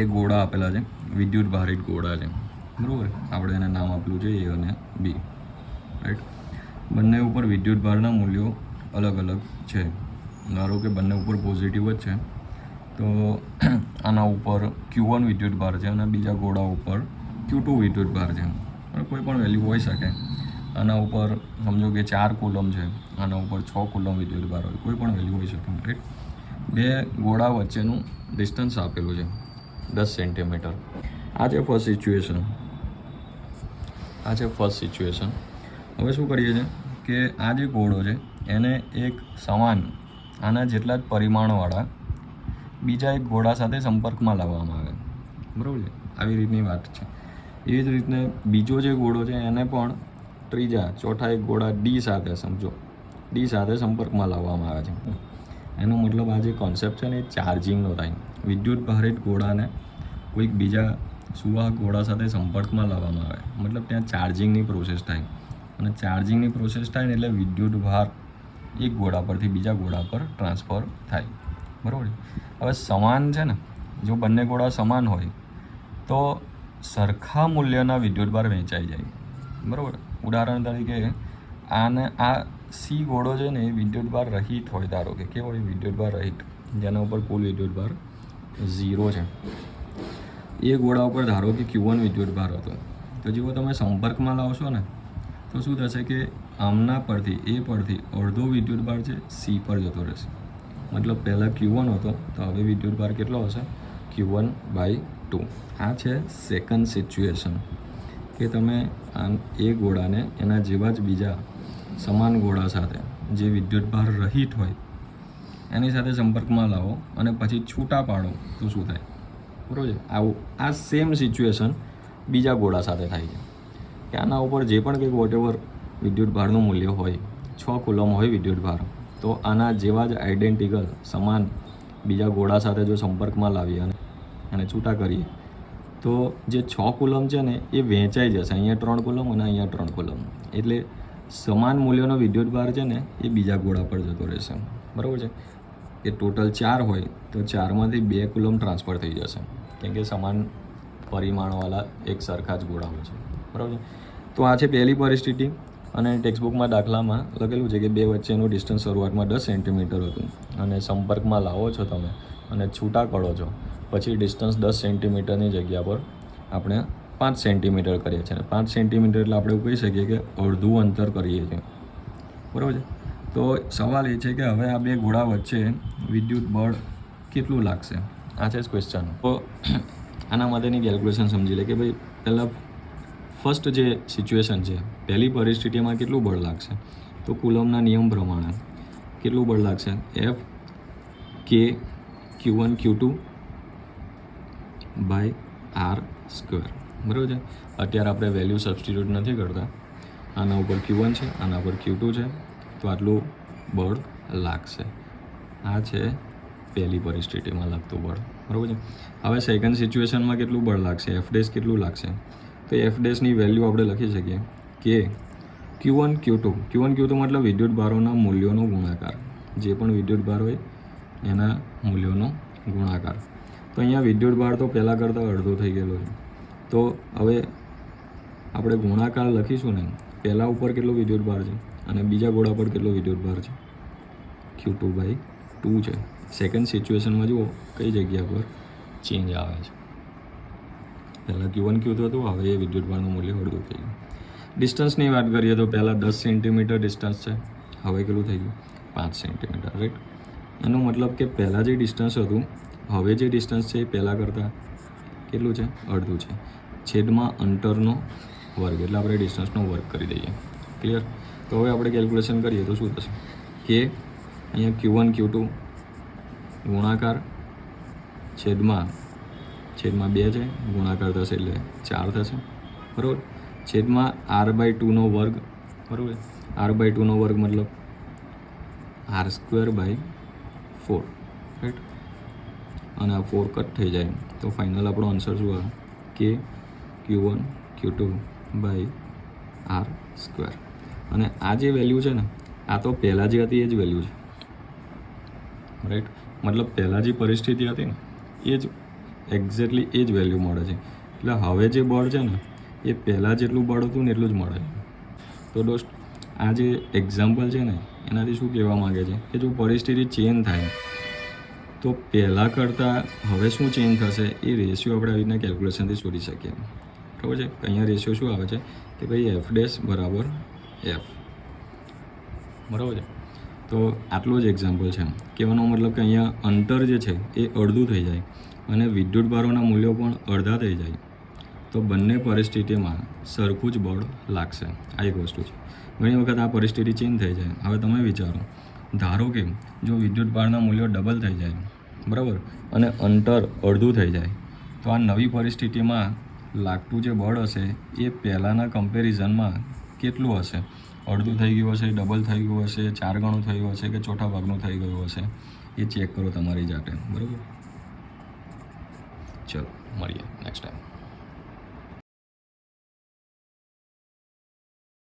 એ ગોળા આપેલા છે, વિદ્યુત ભારિત ગોળા છે, બરાબર. આપણે એને નામ આપેલું છે A અને B, રાઈટ. બંને ઉપર વિદ્યુત ભારના મૂલ્યો અલગ અલગ છે. ધારો કે બંને ઉપર પોઝિટિવ જ છે, તો આના ઉપર Q1 વિદ્યુત ભાર છે અને બીજા ગોળા ઉપર Q2 વિદ્યુત ભાર છે. કોઈ પણ વેલ્યુ હોઈ શકે. આના ઉપર સમજો કે 4 કુલમ છે, આના ઉપર 6 કુલમ વિદ્યુત ભાર હોય, કોઈ પણ વેલ્યુ હોઈ શકે, રાઈટ. બે ગોળા વચ્ચેનું ડિસ્ટન્સ આપેલું છે 10 સેન્ટીમીટર. આ છે ફર્સ્ટ સિચ્યુએશન. હવે શું કરીએ છીએ કે આ જે ગોળો છે એને એક સમાન આના જેટલા જ પરિમાણોવાળા બીજા એક ગોળા સાથે સંપર્કમાં લાવવામાં આવે, બરાબર છે. આવી રીતની વાત છે. એવી જ રીતને બીજો જે ગોળો છે એને પણ ચોથા એક ગોળા ડી સાથે સંપર્કમાં લાવવામાં આવે છે. એનો મતલબ આ જે કોન્સેપ્ટ છે ને એ ચાર્જિંગનો થાય. વિદ્યુત ભારિત ગોળાને કોઈક બીજા સુવાહક ગોળા સાથે સંપર્કમાં લાવવામાં આવે, મતલબ ત્યાં ચાર્જિંગની પ્રોસેસ થાય. અને ચાર્જિંગની પ્રોસેસ થાય ને એટલે વિદ્યુત ભાર એક ગોળા પરથી બીજા ગોળા પર ટ્રાન્સફર થાય, બરાબર. હવે સમાન છે ને, જો બંને ગોળા સમાન હોય તો સરખા મૂલ્યના વિદ્યુત ભાર વહેંચાઈ જાય, બરાબર. ઉદાહરણ તરીકે આ સી ગોળો છે ને એ વિદ્યુત ભાર રહિત હોય. ધારો કે કેવો હોય? વિદ્યુત ભાર રહિત, જેના ઉપર કુલ વિદ્યુત ભાર 0 છે. એ ગોળા ઉપર ધારો કે Q1 વિદ્યુત ભાર હતો, તો જેવો તમે સંપર્કમાં લાવશો ને તો શું થશે કે આમના પરથી અડધો વિદ્યુત ભાર છે સી પર જતો રહેશે. મતલબ પહેલાં Q1 હતો તો હવે વિદ્યુત ભાર કેટલો હશે? Q1/2. આ છે સેકન્ડ સિચ્યુએશન, કે તમે એ ગોળાને એના જેવા જ બીજા સમાન ગોળા સાથે જે વિદ્યુત ભાર રહિત હોય એની સાથે સંપર્કમાં લાવો અને પછી છૂટા પાડો તો શું થાય, બરાબર છે. આ સેમ સિચ્યુએશન બીજા ગોળા સાથે થાય છે કે આના ઉપર જે પણ કંઈક વોટેવર વિદ્યુત ભારનું મૂલ્ય હોય, 6 કુલમ હોય વિદ્યુત ભાર, તો આના જેવા જ આઈડેન્ટિકલ સમાન બીજા ગોળા સાથે જો સંપર્કમાં લાવીએ અને છૂટા કરીએ તો જે 6 કુલમ છે ને એ વહેંચાઈ જશે. અહીંયા 3 કુલમ અને અહીંયા 3 કુલમ, એટલે સમાન મૂલ્યનો વિદ્યુત ભાર છે ને એ બીજા ગોળા પર જતો રહેશે, બરાબર છે. એ ટોટલ 4 હોય તો 4માંથી 2 કુલમ ટ્રાન્સફર થઈ જશે, કેમ કે સમાન પરિમાણવાળા એક સરખા જ ગોળાઓ છે, બરાબર છે. તો આ છે પહેલી પરિસ્થિતિ. અને ટેક્સ્ટબુકમાં દાખલામાં લખેલું છે કે બે વચ્ચેનું ડિસ્ટન્સ શરૂઆતમાં 10 સેન્ટીમીટર હતું અને સંપર્કમાં લાવો છો તમે અને છૂટા કરો છો, પછી ડિસ્ટન્સ 10 સેન્ટીમીટરની જગ્યા પર આપણે 5 સેન્ટીમીટર કરીએ છીએ. 5 સેન્ટીમીટર એટલે આપણે એવું કહી શકીએ કે અડધું અંતર કરીએ છીએ, બરાબર છે. તો સવાલ એ છે કે હવે આ બે ગોળા વચ્ચે વિદ્યુત બળ કેટલું લાગશે? આ છે ક્વેશ્ચન. તો આના માટેની કેલ્ક્યુલેશન સમજી લે કે ભાઈ પહેલાં ફર્સ્ટ જે સિચ્યુએશન છે, પહેલી પરિસ્થિતિમાં કેટલું બળ લાગશે? તો કુલમના નિયમ પ્રમાણે કેટલું બળ લાગશે? F K Q1 Q2/R², બરાબર છે. અત્યારે આપણે વેલ્યુ સબસ્ટિટ્યૂટ નથી કરતા. આના ઉપર Q1 છે, આના ઉપર Q2 છે, તો આટલું બળ લાગશે. આ છે પહેલી પરિસ્થિતિમાં લાગતું બળ, બરાબર છે. હવે સેકન્ડ સિચ્યુએશનમાં કેટલું બળ લાગશે? F' કેટલું લાગશે? તો F' વેલ્યુ આપણે લખી શકીએ કે Q1 Q2 મતલબ વિદ્યુત ભારોના મૂલ્યોનો ગુણાકાર. જે પણ વિદ્યુત ભાર હોય એના મૂલ્યોનો ગુણાકાર. તો અહીંયા વિદ્યુત ભાર તો પહેલાં કરતાં અડધો થઈ ગયેલો છે, તો હવે આપણે ગુણાકાર લખીશું ને, પહેલાં ઉપર કેટલો વિદ્યુત ભાર છે અને બીજા ગોળા પર કેટલો વિદ્યુત ભાર છે? Q2/2 છે. સેકન્ડ સિચ્યુએશનમાં જુઓ કઈ જગ્યા પર ચેન્જ આવે છે. પહેલાં Q1 Q2 હતું, હવે એ વિદ્યુત ભારનું મૂલ્ય અડધું થઈ ગયું. ડિસ્ટન્સની વાત કરીએ તો પહેલાં 10 સેન્ટીમીટર ડિસ્ટન્સ છે, હવે કેટલું થઈ ગયું? 5 સેન્ટીમીટર, રાઈટ. એનો મતલબ કે પહેલાં જે ડિસ્ટન્સ હતું, હવે જે ડિસ્ટન્સ છે એ પહેલાં કરતાં કેટલું છે? અડધું છે. છેદમાં અંતરનો વર્ગ, એટલે આપણે ડિસ્ટન્સનો વર્ગ કરી દઈએ. ક્લિયર? તો હવે આપણે કેલ્ક્યુલેશન કરીએ તો શું થશે કે અહીંયા Q1 Q2 ગુણાકાર છેદમાં 2 છે, ગુણાકાર થશે એટલે 4 થશે, બરાબર. છેદમાં R/2 વર્ગ, બરાબર. R/2 વર્ગ મતલબ R²/4, રાઈટ. અને આ 4 કટ થઈ જાય તો ફાઇનલ આપણો આન્સર શું આવે? કે Q1 Q2/R². અને આ જે વેલ્યુ છે ને, આ તો પહેલાં જે હતી એ જ વેલ્યુ છે, રાઈટ. મતલબ પહેલાં જે પરિસ્થિતિ હતી ને એ જ એક્ઝેક્ટલી એ જ વેલ્યુ મળે છે. એટલે હવે જે બળ છે ને એ પહેલાં જેટલું બળ હતું ને એટલું જ મળે છે. તો દોસ્ત આ જે એક્ઝામ્પલ છે ને એનાથી શું કહેવા માગે છે કે જો પરિસ્થિતિ ચેન્જ થાય તો પહેલાં કરતાં હવે શું ચેન્જ થશે એ રેશિયો આપણે આવી રીતના કેલ્ક્યુલેશનથી શોધી શકીએ. બરાબર છે. અહીંયા રેશિયો શું આવે છે કે ભાઈ એફ ડેશ બરાબર એફ. બરાબર છે. તો આટલું જ એક્ઝામ્પલ છે. કહેવાનો મતલબ કે અહીંયા અંતર જે છે એ અડધું થઈ જાય અને વિદ્યુત ભારોના મૂલ્યો પણ અડધા થઈ જાય તો બંને પરિસ્થિતિમાં સરખું જ બળ લાગશે. આ એક વસ્તુ છે. ઘણી વખત આ પરિસ્થિતિ ચેન્જ થઈ જાય. હવે તમે વિચારો, ધારો કે જો વિદ્યુત ભારના મૂલ્યો ડબલ થઈ જાય, બરાબર, અને અંતર અડધું થઈ જાય તો આ નવી પરિસ્થિતિમાં લાગતું જે બળ હશે એ પહેલાંના કમ્પેરિઝનમાં કેટલું હશે? અડધું થઈ ગયું હશે, ડબલ થઈ ગયું હશે, 4 ગણું થયું હશે કે ચોથા ભાગનું થઈ ગયું હશે? એ ચેક કરો તમારી જાતે. બરાબર. ચલો મળીએ નેક્સ્ટ ટાઈમ.